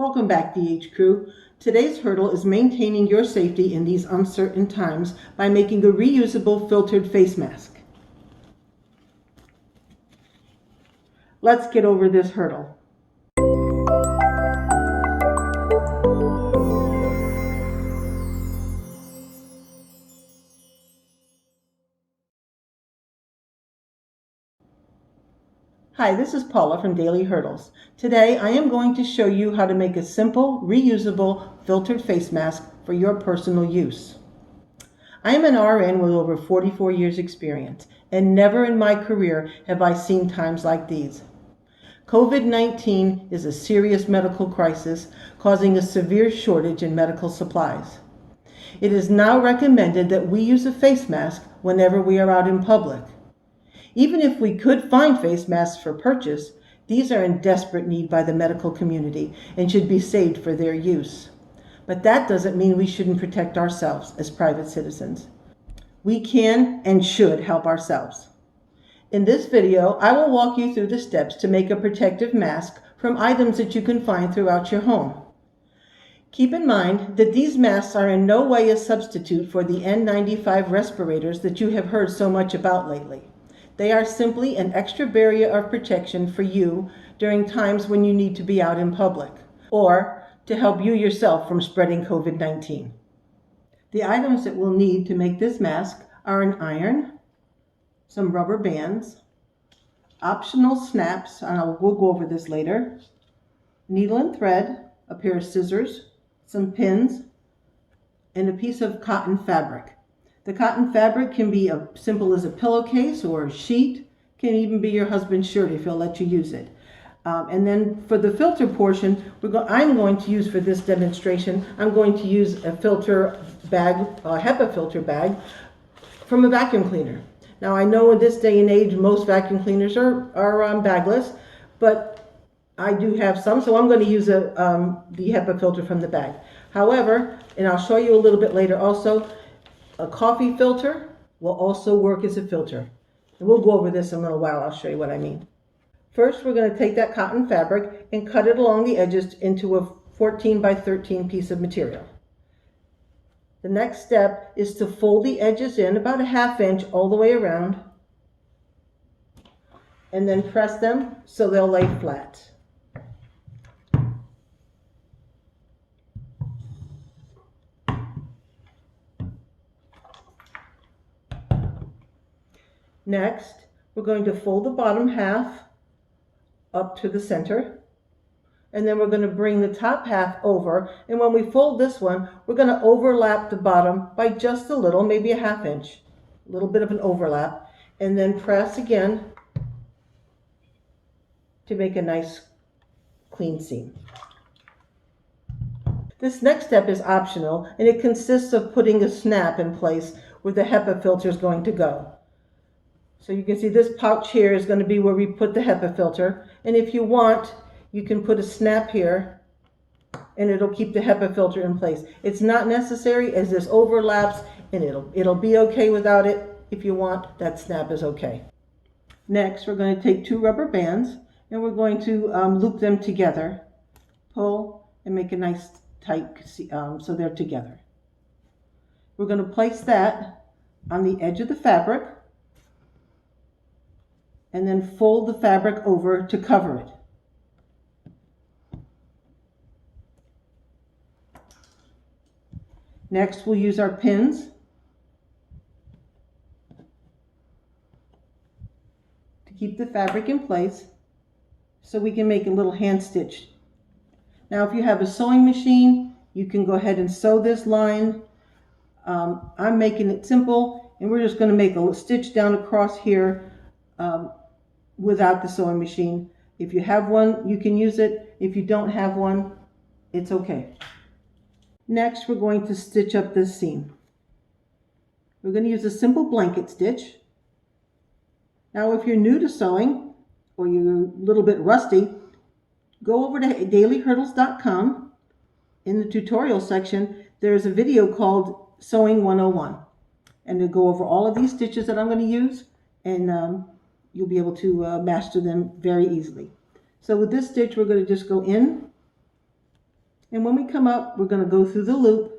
Welcome back, DH Crew. Today's hurdle is maintaining your safety in these uncertain times by making a reusable filtered face mask. Let's get over this hurdle. Hi, this is Paula from Daily Hurdles. Today I am going to show you how to make a simple, reusable, filtered face mask for your personal use. I am an RN with over 44 years experience, and never in my career have I seen times like these. COVID-19 is a serious medical crisis causing a severe shortage in medical supplies. It is now recommended that we use a face mask whenever we are out in public. Even if we could find face masks for purchase, these are in desperate need by the medical community and should be saved for their use. But that doesn't mean we shouldn't protect ourselves as private citizens. We can and should help ourselves. In this video, I will walk you through the steps to make a protective mask from items that you can find throughout your home. Keep in mind that these masks are in no way a substitute for the N95 respirators that you have heard so much about lately. They are simply an extra barrier of protection for you during times when you need to be out in public, or to help you yourself from spreading COVID-19. The items that we'll need to make this mask are an iron, some rubber bands, optional snaps, and we'll go over this later, needle and thread, a pair of scissors, some pins, and a piece of cotton fabric. The cotton fabric can be as simple as a pillowcase or a sheet, can even be your husband's shirt if he'll let you use it. And then for the filter portion, I'm going to use for this demonstration, I'm going to use a filter bag, a HEPA filter bag from a vacuum cleaner. Now I know in this day and age most vacuum cleaners are bagless, but I do have some, so I'm going to use the HEPA filter from the bag. However, and I'll show you a little bit later also, a coffee filter will also work as a filter. And we'll go over this in a little while. I'll show you what I mean. First, we're going to take that cotton fabric and cut it along the edges into a 14 by 13 piece of material. The next step is to fold the edges in about a ½ inch all the way around, and then press them so they'll lay flat. Next, we're going to fold the bottom half up to the center, and then we're going to bring the top half over, and when we fold this one, we're going to overlap the bottom by just a little, maybe a ½ inch, a little bit of an overlap, and then press again to make a nice clean seam. This next step is optional, and it consists of putting a snap in place where the HEPA filter is going to go. So you can see this pouch here is going to be where we put the HEPA filter, and if you want, you can put a snap here and it'll keep the HEPA filter in place. It's not necessary as this overlaps, and it'll be okay without it. If you want, that snap is okay. Next, we're going to take 2 rubber bands and we're going to loop them together, pull, and make a nice tight so they're together. We're going to place that on the edge of the fabric and then fold the fabric over to cover it. Next, we'll use our pins to keep the fabric in place so we can make a little hand stitch. Now, if you have a sewing machine, you can go ahead and sew this line. I'm making it simple, and we're just going to make a stitch down across here without the sewing machine. If you have one, you can use it. If you don't have one, it's okay. Next, we're going to stitch up this seam. We're going to use a simple blanket stitch. Now, if you're new to sewing or you're a little bit rusty, go over to dailyhurdles.com. In the tutorial section, there's a video called Sewing 101. And it'll go over all of these stitches that I'm going to use, and you'll be able to master them very easily. So with this stitch, we're going to just go in And when we come up, we're going to go through the loop,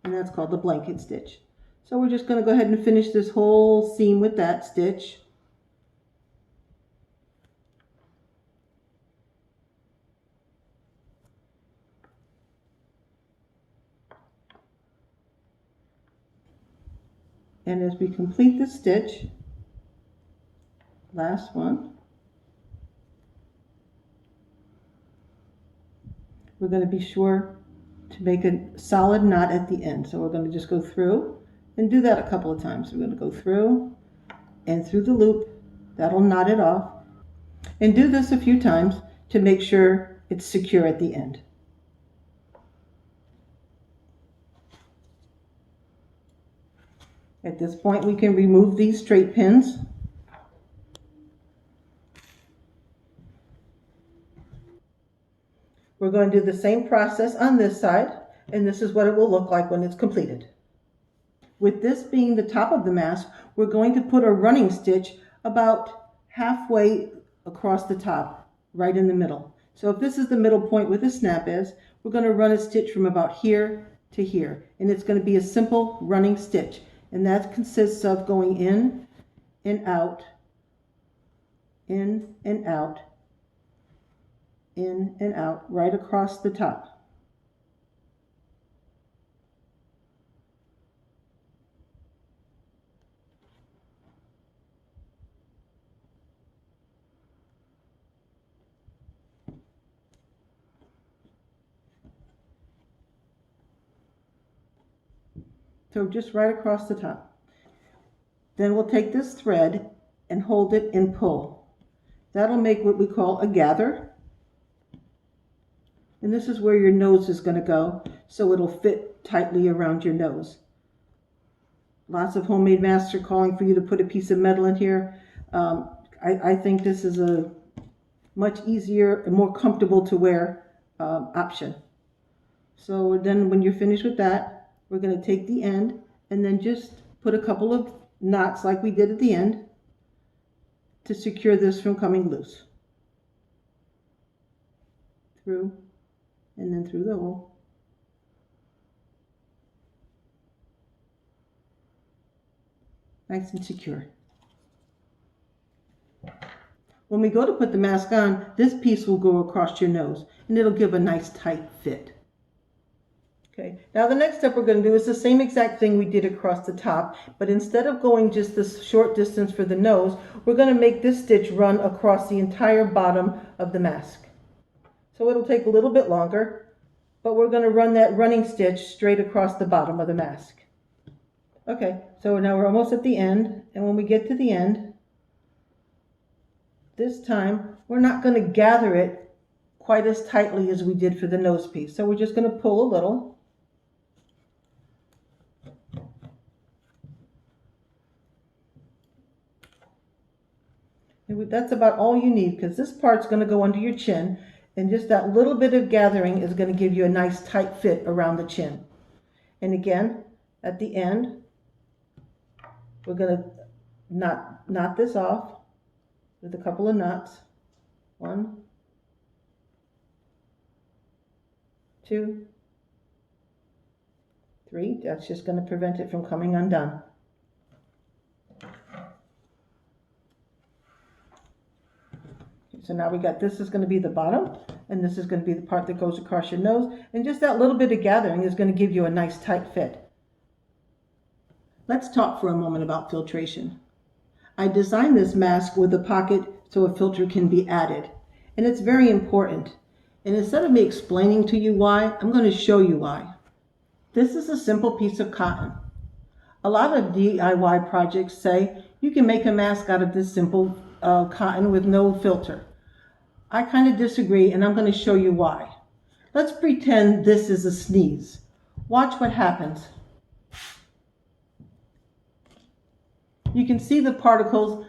and that's called the blanket stitch. So we're just going to go ahead and finish this whole seam with that stitch. And as we complete the stitch, last one, we're going to be sure to make a solid knot at the end. So we're going to just go through and do that a couple of times. We're going to go through and through the loop. That'll knot it off. And do this a few times to make sure it's secure at the end. At this point, we can remove these straight pins. We're going to do the same process on this side, and this is what it will look like when it's completed. With this being the top of the mask, we're going to put a running stitch about halfway across the top, right in the middle. So if this is the middle point where the snap is, we're going to run a stitch from about here to here, and it's going to be a simple running stitch. And that consists of going in and out, in and out, in and out, right across the top. So just right across the top. Then we'll take this thread and hold it and pull. That'll make what we call a gather. And this is where your nose is going to go, so it'll fit tightly around your nose. Lots of homemade masks are calling for you to put a piece of metal in here. I think this is a much easier and more comfortable to wear option. So then when you're finished with that, we're going to take the end and then just put a couple of knots like we did at the end to secure this from coming loose. Through and then through the hole. Nice and secure. When we go to put the mask on, this piece will go across your nose and it'll give a nice tight fit. Okay, now the next step we're going to do is the same exact thing we did across the top, but instead of going just this short distance for the nose, we're going to make this stitch run across the entire bottom of the mask. So it'll take a little bit longer, but we're going to run that running stitch straight across the bottom of the mask. Okay, so now we're almost at the end, and when we get to the end, this time we're not going to gather it quite as tightly as we did for the nose piece. So we're just going to pull a little. And that's about all you need, because this part's going to go under your chin, and just that little bit of gathering is going to give you a nice tight fit around the chin. And again, at the end, we're going to knot this off with a couple of knots. 1, 2, 3. That's just going to prevent it from coming undone. So now we got this is going to be the bottom, and this is going to be the part that goes across your nose, and just that little bit of gathering is going to give you a nice tight fit. Let's talk for a moment about filtration. I designed this mask with a pocket so a filter can be added, and it's very important. And instead of me explaining to you why, I'm going to show you why. This is a simple piece of cotton. A lot of DIY projects say you can make a mask out of this simple cotton with no filter. I kind of disagree, and I'm going to show you why. Let's pretend this is a sneeze. Watch what happens. You can see the particles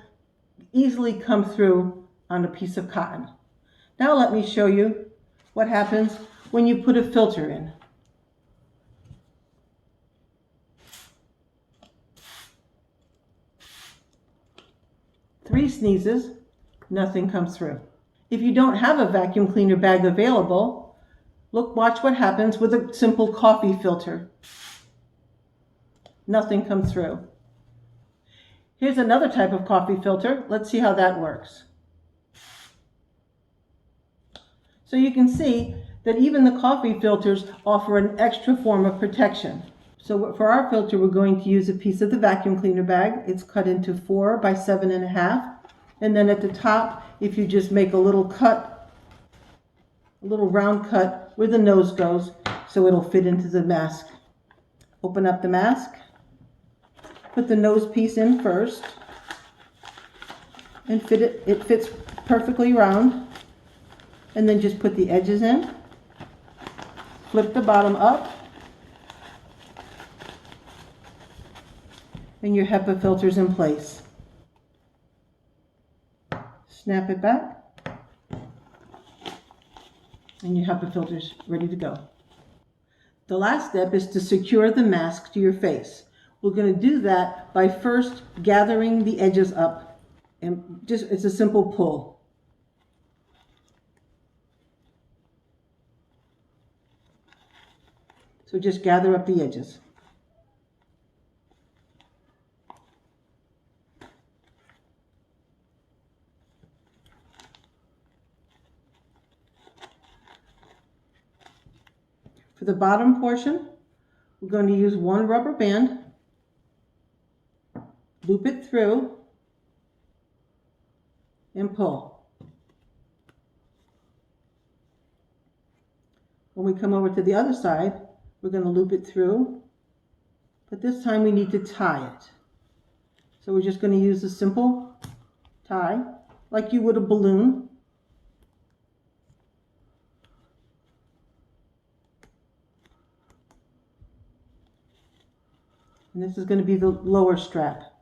easily come through on a piece of cotton. Now let me show you what happens when you put a filter in. Three sneezes, nothing comes through. If you don't have a vacuum cleaner bag available, Look, watch what happens with a simple coffee filter. Nothing comes through. Here's another type of coffee filter. Let's see how that works. So you can see that even the coffee filters offer an extra form of protection. So for our filter, we're going to use a piece of the vacuum cleaner bag. It's cut into 4 by 7.5. And then at the top, if you just make a little cut, a little round cut where the nose goes, so it'll fit into the mask. Open up the mask, put the nose piece in first, and fit it. It fits perfectly round. And then just put the edges in, flip the bottom up, and your HEPA filter's in place. Snap it back, and your HEPA filter's ready to go. The last step is to secure the mask to your face. We're going to do that by first gathering the edges up, and it's a simple pull. So just gather up the edges. For the bottom portion, we're going to use one rubber band, loop it through, and pull. When we come over to the other side, we're going to loop it through, but this time we need to tie it. So we're just going to use a simple tie, like you would a balloon. And this is going to be the lower strap.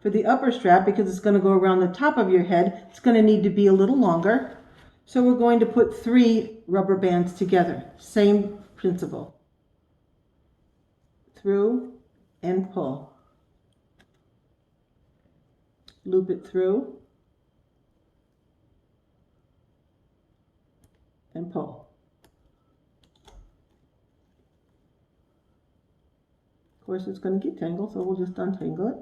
For the upper strap, because it's going to go around the top of your head, it's going to need to be a little longer. So we're going to put 3 rubber bands together. Same principle. Through and pull. Loop it through and pull. Of course, it's going to get tangled, so we'll just untangle it.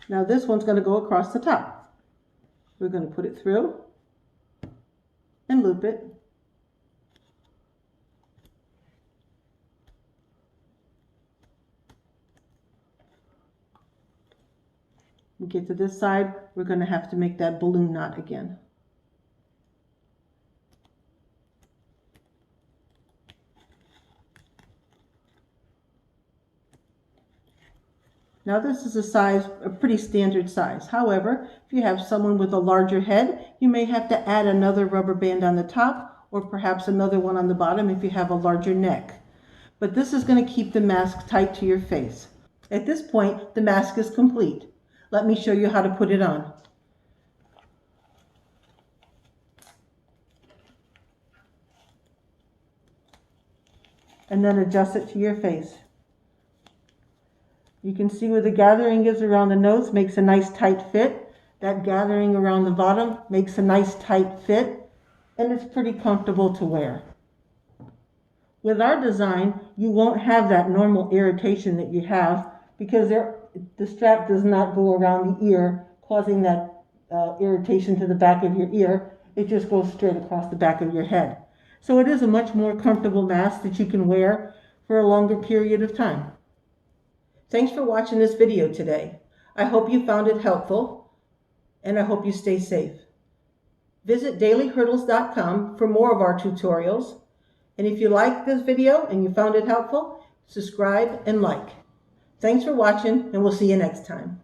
Now this one's going to go across the top. We're going to put it through and loop it. We get to this side, we're going to have to make that balloon knot again. Now this is a pretty standard size. However, if you have someone with a larger head, you may have to add another rubber band on the top or perhaps another one on the bottom if you have a larger neck. But this is going to keep the mask tight to your face. At this point, the mask is complete. Let me show you how to put it on. And then adjust it to your face. You can see where the gathering is around the nose makes a nice tight fit. That gathering around the bottom makes a nice tight fit, and it's pretty comfortable to wear. With our design, you won't have that normal irritation that you have because the strap does not go around the ear, causing that irritation to the back of your ear. It just goes straight across the back of your head. So it is a much more comfortable mask that you can wear for a longer period of time. Thanks for watching this video today. I hope you found it helpful, and I hope you stay safe. Visit dailyhurdles.com for more of our tutorials. And if you liked this video and you found it helpful, subscribe and like. Thanks for watching, and we'll see you next time.